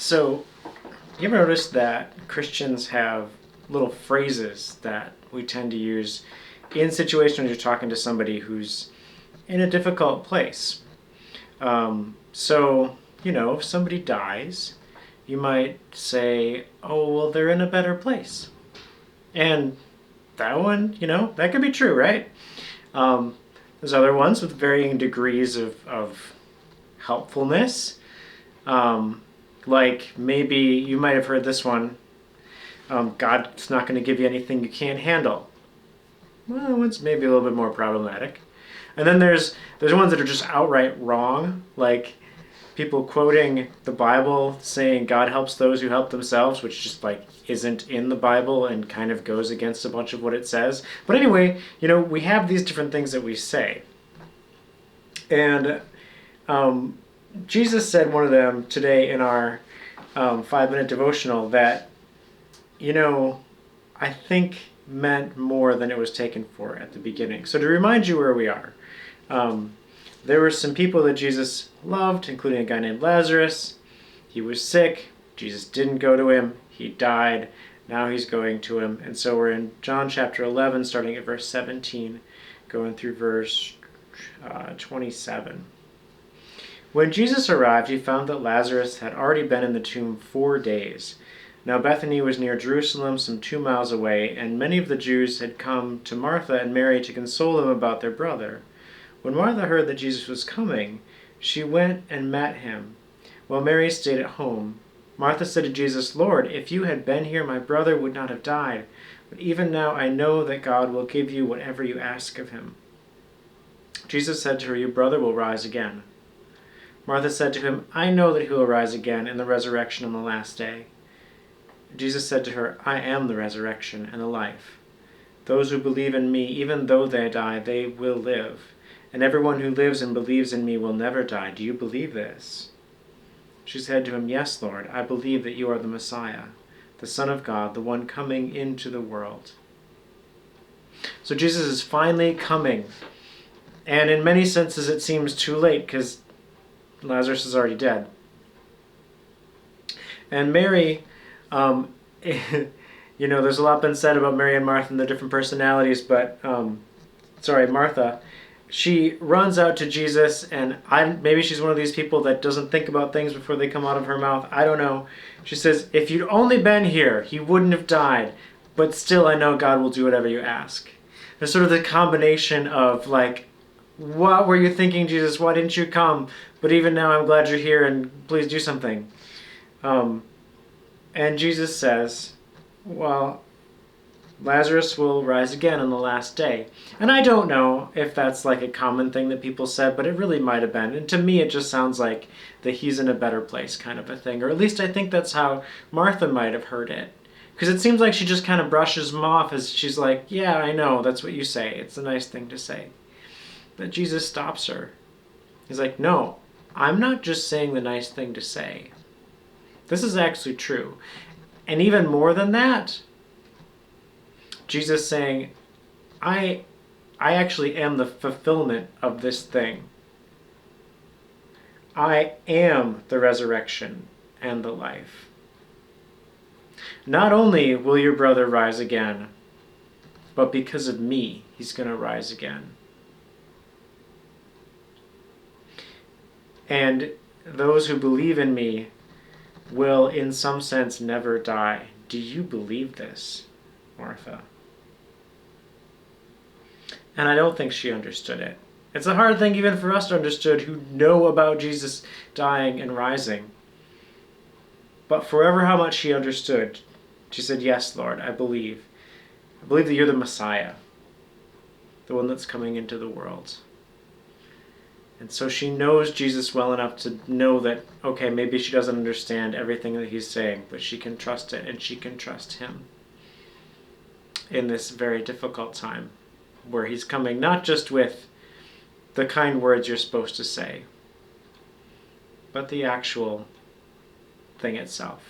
So, you ever notice that Christians have little phrases that we tend to use in situations when you're talking to somebody who's in a difficult place? If somebody dies, you might say, oh, well, they're in a better place. And that one, that could be true, right? There's other ones with varying degrees of helpfulness. Like maybe you might have heard this one, God's not going to give you anything you can't handle. Well, it's maybe a little bit more problematic. And then there's ones that are just outright wrong, like people quoting the Bible saying God helps those who help themselves, which just like isn't in the Bible and kind of goes against a bunch of what it says. But anyway, we have these different things that we say. And Jesus said one of them today in our 5-minute devotional that, I think meant more than it was taken for at the beginning. So to remind you where we are, there were some people that Jesus loved, including a guy named Lazarus. He was sick. Jesus didn't go to him. He died. Now he's going to him. And so we're in John chapter 11, starting at verse 17, going through verse 27. When Jesus arrived, he found that Lazarus had already been in the tomb 4 days. Now Bethany was near Jerusalem, some 2 miles away, and many of the Jews had come to Martha and Mary to console them about their brother. When Martha heard that Jesus was coming, she went and met him, while Mary stayed at home. Martha said to Jesus, Lord, if you had been here, my brother would not have died. But even now I know that God will give you whatever you ask of him. Jesus said to her, your brother will rise again. Martha said to him, I know that he will rise again in the resurrection on the last day. Jesus said to her, I am the resurrection and the life. Those who believe in me, even though they die, they will live. And everyone who lives and believes in me will never die. Do you believe this? She said to him, Yes, Lord, I believe that you are the Messiah, the Son of God, the one coming into the world. So Jesus is finally coming. And in many senses it seems too late because Lazarus is already dead. And Mary, there's a lot been said about Mary and Martha and their different personalities, but, Martha, she runs out to Jesus, and maybe she's one of these people that doesn't think about things before they come out of her mouth. I don't know. She says, if you'd only been here, he wouldn't have died, but still I know God will do whatever you ask. There's sort of the combination of like, what were you thinking, Jesus? Why didn't you come? But even now I'm glad you're here, and please do something. And Jesus says, well, Lazarus will rise again on the last day. And I don't know if that's like a common thing that people said, but it really might have been. And to me, it just sounds like that he's in a better place kind of a thing. Or at least I think that's how Martha might have heard it. Because it seems like she just kind of brushes him off as she's like, yeah, I know, that's what you say. It's a nice thing to say. But Jesus stops her. He's like, no, I'm not just saying the nice thing to say. This is actually true. And even more than that, Jesus saying, I actually am the fulfillment of this thing. I am the resurrection and the life. Not only will your brother rise again, but because of me, he's going to rise again. And those who believe in me will, in some sense, never die. Do you believe this, Martha? And I don't think she understood it. It's a hard thing even for us to understand who know about Jesus dying and rising. But forever how much she understood, she said, yes, Lord, I believe. I believe that you're the Messiah, the one that's coming into the world. And so she knows Jesus well enough to know that, okay, maybe she doesn't understand everything that he's saying, but she can trust it and she can trust him in this very difficult time where he's coming not just with the kind words you're supposed to say, but the actual thing itself.